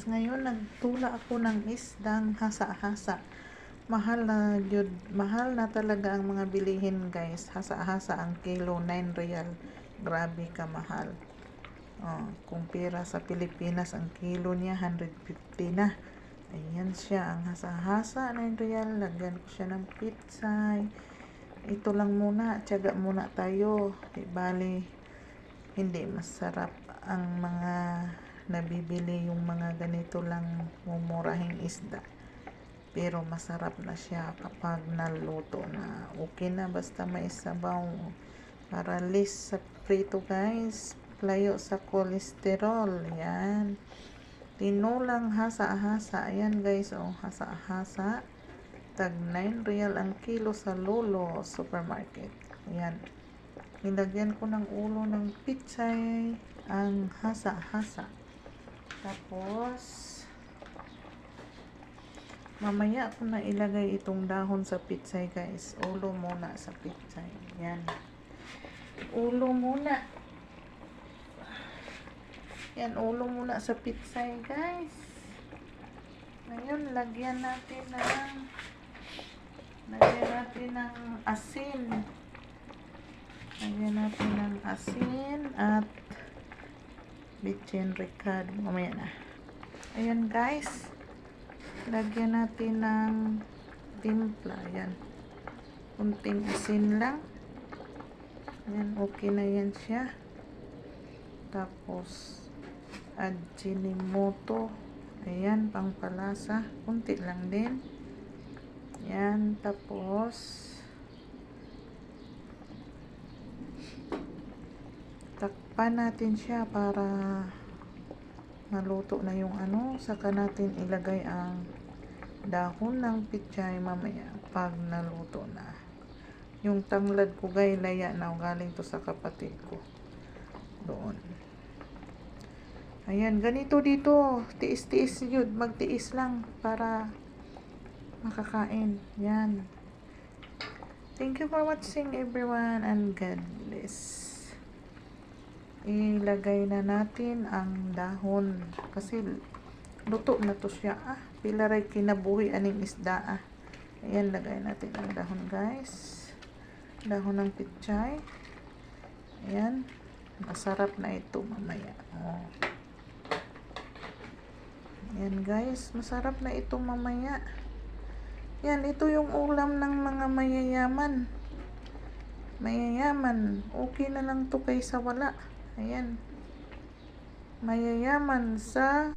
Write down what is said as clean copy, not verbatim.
guys, ngayon nagtula ako ng isdang hasa-hasa. Mahal na talaga ang mga bilihin guys. Hasa-hasa ang kilo 9 real. Grabe ka mahal. Kung pera sa Pilipinas, ang kilo niya 150 na. Ayan siya, ang hasa-hasa 9 real. Lagyan ko siya ng pizza. Ito lang muna, tiyaga muna tayo. Bali, hindi masarap ang mga nabibili yung mga ganito lang mumurahing isda, pero masarap na siya kapag naluto na. Okay na basta may sabaw, para less sa prito guys, layo sa kolesterol. Yan, tinulang hasa-hasa. Ayan guys, hasa-hasa, tag 9 real ang kilo sa Lolo Supermarket. Ayan, nilagyan ko ng ulo ng pitsay ang hasa-hasa. Tapos mamaya ako na ilagay itong dahon sa pitsay guys. Ulo muna sa pitsay. Yan, ulo muna. Yan, ulo muna sa pitsay guys. Ngayon lagyan natin ng asin. Lagyan natin ng asin at bitchin ricad. Mamaya na. Ayan guys, lagyan natin ng timpla. Ayan, kunting asin lang. Ayan, okay na yan siya. Tapos ajinomoto. Ayan, pangpalasa, kunti lang din. Ayan, tapos takpan natin siya para maluto na yung saka natin ilagay ang dahon ng pitsay mamaya pag naluto na. Yung tanglad ko guys, laya na, galing to sa kapatid ko doon. Ayan, ganito dito, tiis-tiis yun, magtiis lang para makakain. Yan, thank you for watching everyone, and God bless. Ilagay na natin ang dahon kasi luto na to siya. Pilaray kinabuhi aning isda. Ayan, lagay natin ang dahon guys, dahon ng pitsay. Ayan, masarap na ito mamaya. Ayan guys, masarap na ito mamaya. Yan, ito yung ulam ng mga mayayaman. Okay na lang to kaysa wala. Ayan, mayayaman sa